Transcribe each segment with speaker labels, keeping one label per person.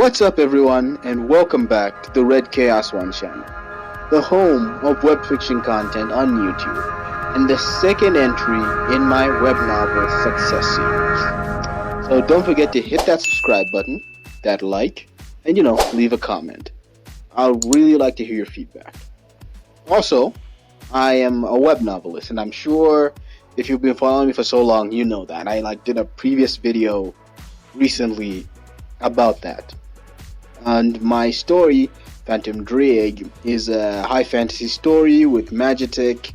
Speaker 1: What's up, everyone, and welcome back to the Red Chaos One channel, the home of web fiction content on YouTube, and the second entry in my web novel success series. So don't forget to hit that subscribe button, that like, and leave a comment. I'd really like to hear your feedback. Also, I am a web novelist, and I'm sure if you've been following me for so long, you know that. I did a previous video recently about that. And my story, Phantom Ddraig, is a high fantasy story with magic,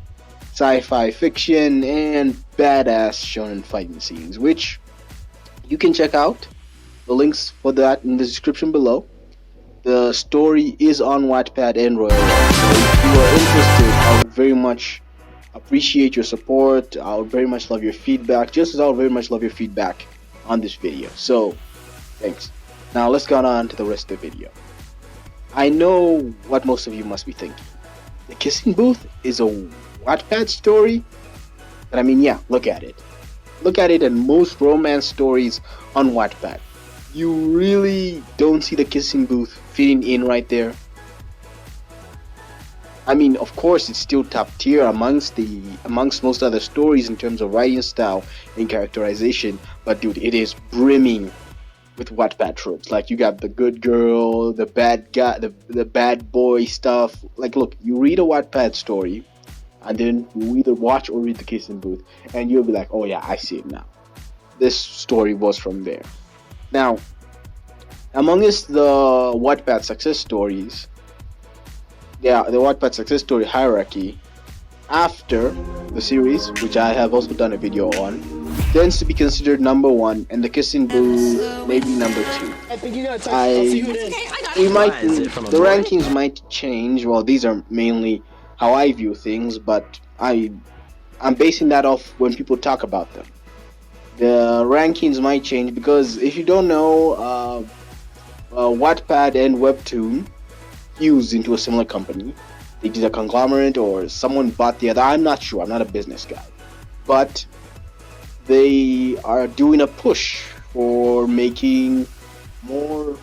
Speaker 1: sci-fi fiction, and badass shonen fighting scenes, which you can check out. The links for that in the description below. The story is on Wattpad and Royal. So if you are interested, I would very much appreciate your support. I would very much love your feedback, just as I would very much love your feedback on this video. So, thanks. Now let's get on to the rest of the video. I know what most of you must be thinking. The Kissing Booth is a Wattpad story? But I mean, yeah, look at it. Look at it, and most romance stories on Wattpad. You really don't see the Kissing Booth fitting in right there. I mean, of course, it's still top tier amongst most other stories in terms of writing style and characterization, but dude, it is brimming with Wattpad tropes. Like, you got the good girl, the bad guy, the bad boy stuff. Like, look, you read a Wattpad story, and then you either watch or read the Kissing Booth, and you'll be like, oh yeah, I see it now. This story was from there. Now, amongst the Wattpad success stories, the Wattpad success story hierarchy, after the series, which I have also done a video on, tends to be considered number one, and the Kissing Booth maybe number two. The rankings might change. Well, these are mainly how I view things, but I'm basing that off when people talk about them. The rankings might change because if you don't know, Wattpad and Webtoon fused into a similar company. They did a conglomerate, or someone bought the other. I'm not sure. I'm not a business guy, but they are doing a push for making more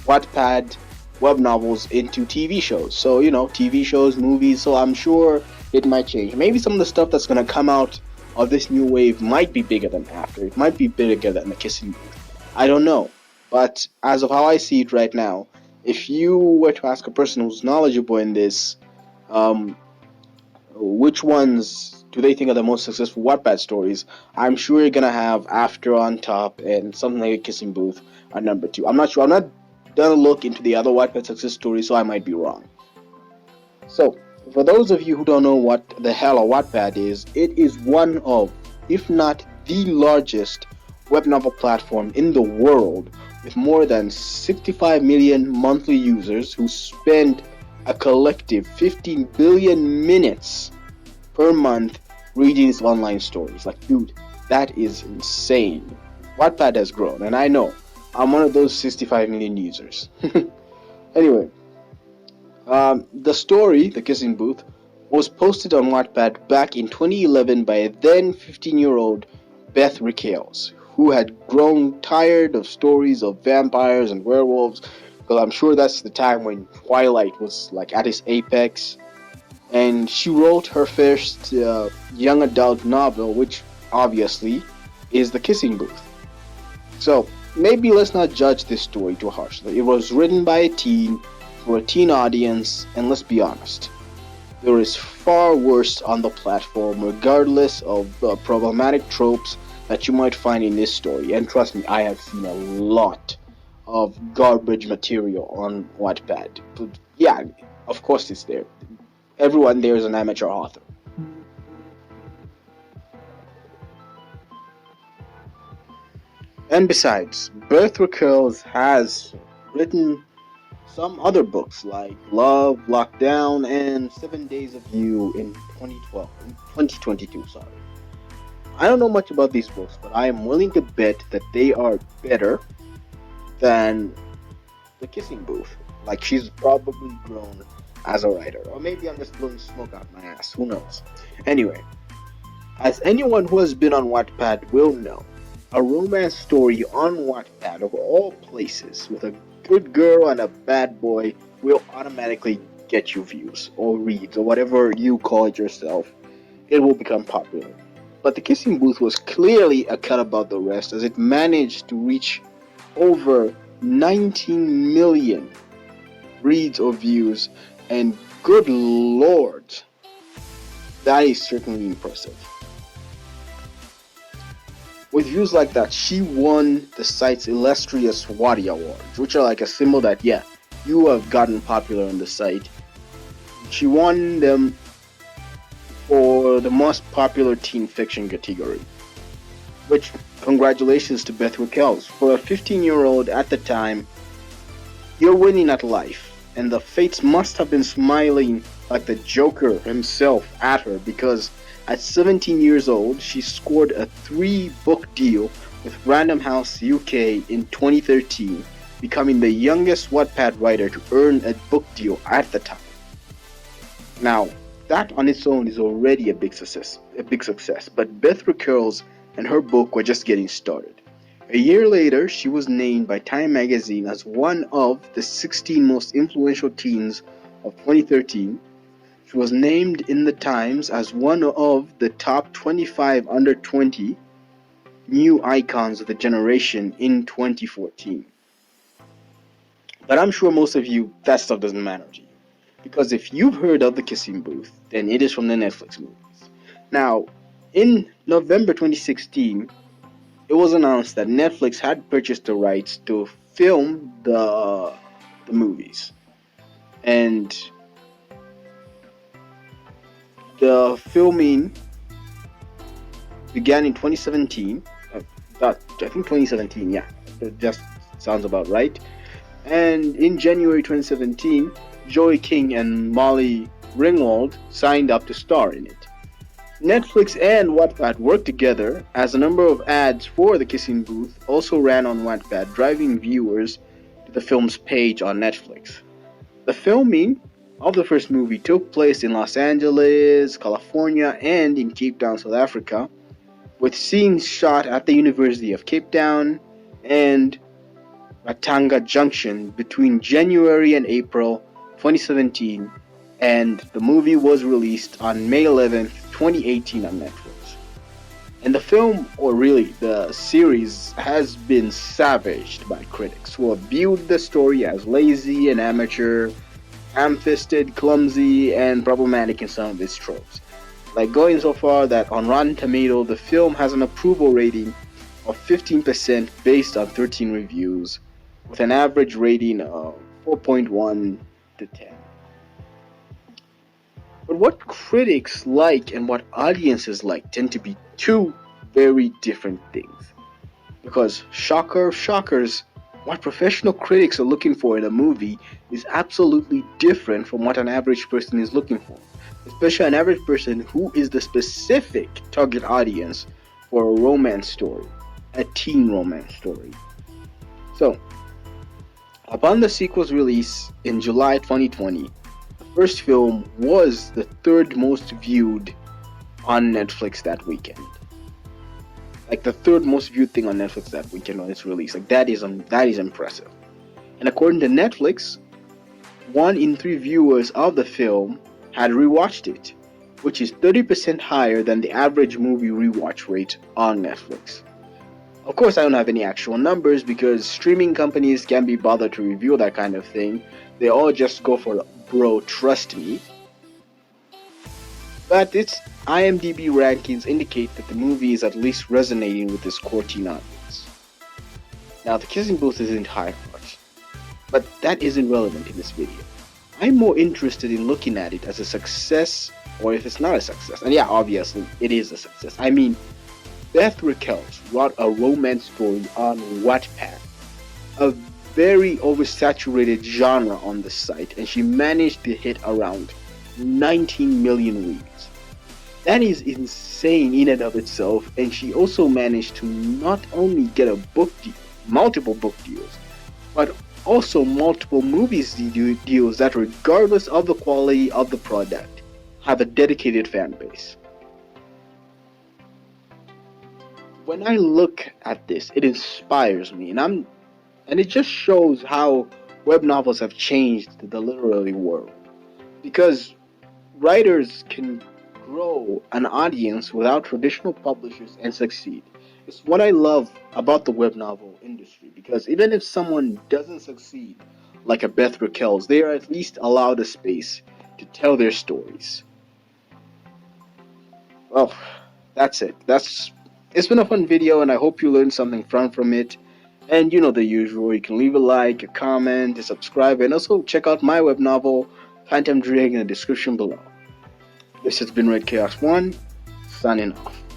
Speaker 1: Wattpad web novels into TV shows. So, TV shows, movies, so I'm sure it might change. Maybe some of the stuff that's going to come out of this new wave might be bigger than After. It might be bigger than the Kissing Booth. I don't know. But as of how I see it right now, if you were to ask a person who's knowledgeable in this, which ones do they think are the most successful Wattpad stories, I'm sure you're gonna have After on top and something like a Kissing Booth are number two. I'm not sure. I'm not done a look into the other Wattpad success stories, so I might be wrong. So, for those of you who don't know what the hell a Wattpad is, it is one of, if not the largest web novel platform in the world, with more than 65 million monthly users who spend a collective 15 billion minutes per month reading its online stories. Like, dude, that is insane. Wattpad has grown, and I know I'm one of those 65 million users. Anyway, the story, The Kissing Booth, was posted on Wattpad back in 2011 by a then 15-year-old Beth Rickales, who had grown tired of stories of vampires and werewolves, because I'm sure that's the time when Twilight was like at its apex. And she wrote her first young adult novel, which obviously is The Kissing Booth. So maybe let's not judge this story too harshly. It was written by a teen for a teen audience, and let's be honest, there is far worse on the platform, regardless of the problematic tropes that you might find in this story. And trust me, I have seen a lot of garbage material on Wattpad. But yeah, of course it's there. Everyone there is an amateur author. And besides, Beth Rickales has written some other books like Love, Lockdown, and 7 Days of You in 2022, sorry. I don't know much about these books, but I am willing to bet that they are better than The Kissing Booth. Like, she's probably grown as a writer. Or maybe I'm just blowing smoke out my ass, who knows. Anyway, as anyone who has been on Wattpad will know, a romance story on Wattpad of all places with a good girl and a bad boy will automatically get you views or reads or whatever you call it yourself. It will become popular. But the Kissing Booth was clearly a cut above the rest as it managed to reach over 19 million reads or views, and good lord, that is certainly impressive. With views like that, she won the site's illustrious Wadi Awards, which are like a symbol that, yeah, you have gotten popular on the site. She won them for the most popular teen fiction category, which, congratulations to Beth Wickels. For a 15-year-old at the time, you're winning at life, and the fates must have been smiling like the Joker himself at her, because at 17 years old, she scored a 3-book deal with Random House UK in 2013, becoming the youngest Wattpad writer to earn a book deal at the time. Now, that on its own is already a big success, but Beth Wickels and her book were just getting started. A year later, she was named by Time magazine as one of the 16 most influential teens of 2013. She was named in the Times as one of the top 25 under 20 new icons of the generation in 2014. But I'm sure most of you, that stuff doesn't matter to you. Because if you've heard of The Kissing Booth, then it is from the Netflix movies. Now, in November 2016, it was announced that Netflix had purchased the rights to film the movies. And the filming began in 2017. I think 2017, yeah. It just sounds about right. And in January 2017, Joey King and Molly Ringwald signed up to star in it. Netflix and Wattpad worked together as a number of ads for The Kissing Booth also ran on Wattpad, driving viewers to the film's page on Netflix. The filming of the first movie took place in Los Angeles, California, and in Cape Town, South Africa, with scenes shot at the University of Cape Town and Ratanga Junction between January and April 2017, and the movie was released on May 11th, 2018 on Netflix. And the film, or really the series, has been savaged by critics who have viewed the story as lazy and amateur, ham-fisted, clumsy, and problematic in some of its tropes. Like going so far that on Rotten Tomatoes, the film has an approval rating of 15% based on 13 reviews, with an average rating of 4.1 to 10. But what critics like and what audiences like tend to be two very different things. Because shocker of shockers, what professional critics are looking for in a movie is absolutely different from what an average person is looking for. Especially an average person who is the specific target audience for a romance story, a teen romance story. So, upon the sequel's release in July 2020, the first film was the third most viewed on Netflix that weekend. Like the third most viewed thing on Netflix that weekend on its release. Like that is impressive. And according to Netflix, 1 in 3 viewers of the film had rewatched it, which is 30% higher than the average movie rewatch rate on Netflix. Of course, I don't have any actual numbers because streaming companies can't be bothered to reveal that kind of thing. They all just go for bro, trust me. But its IMDb rankings indicate that the movie is at least resonating with its core teen audience. Now, The Kissing Booth isn't high art, but that isn't relevant in this video. I'm more interested in looking at it as a success, or if it's not a success. And yeah, obviously, it is a success. I mean, Beth Wickels wrote a romance story on Wattpad, a very oversaturated genre on the site, and she managed to hit around 19 million reads. That is insane in and of itself, and she also managed to not only get a book deal, multiple book deals, but also multiple movies deals that, regardless of the quality of the product, have a dedicated fan base. When I look at this, it inspires me, and it just shows how web novels have changed the literary world because writers can grow an audience without traditional publishers and succeed. It's what I love about the web novel industry because even if someone doesn't succeed, like a Beth Raquel's, they are at least allowed a space to tell their stories. Well, that's it. It's been a fun video, and I hope you learned something from it. And you know the usual. You can leave a like, a comment, a subscribe, and also check out my web novel, Phantom Ddraig, in the description below. This has been Red Chaos One, signing off.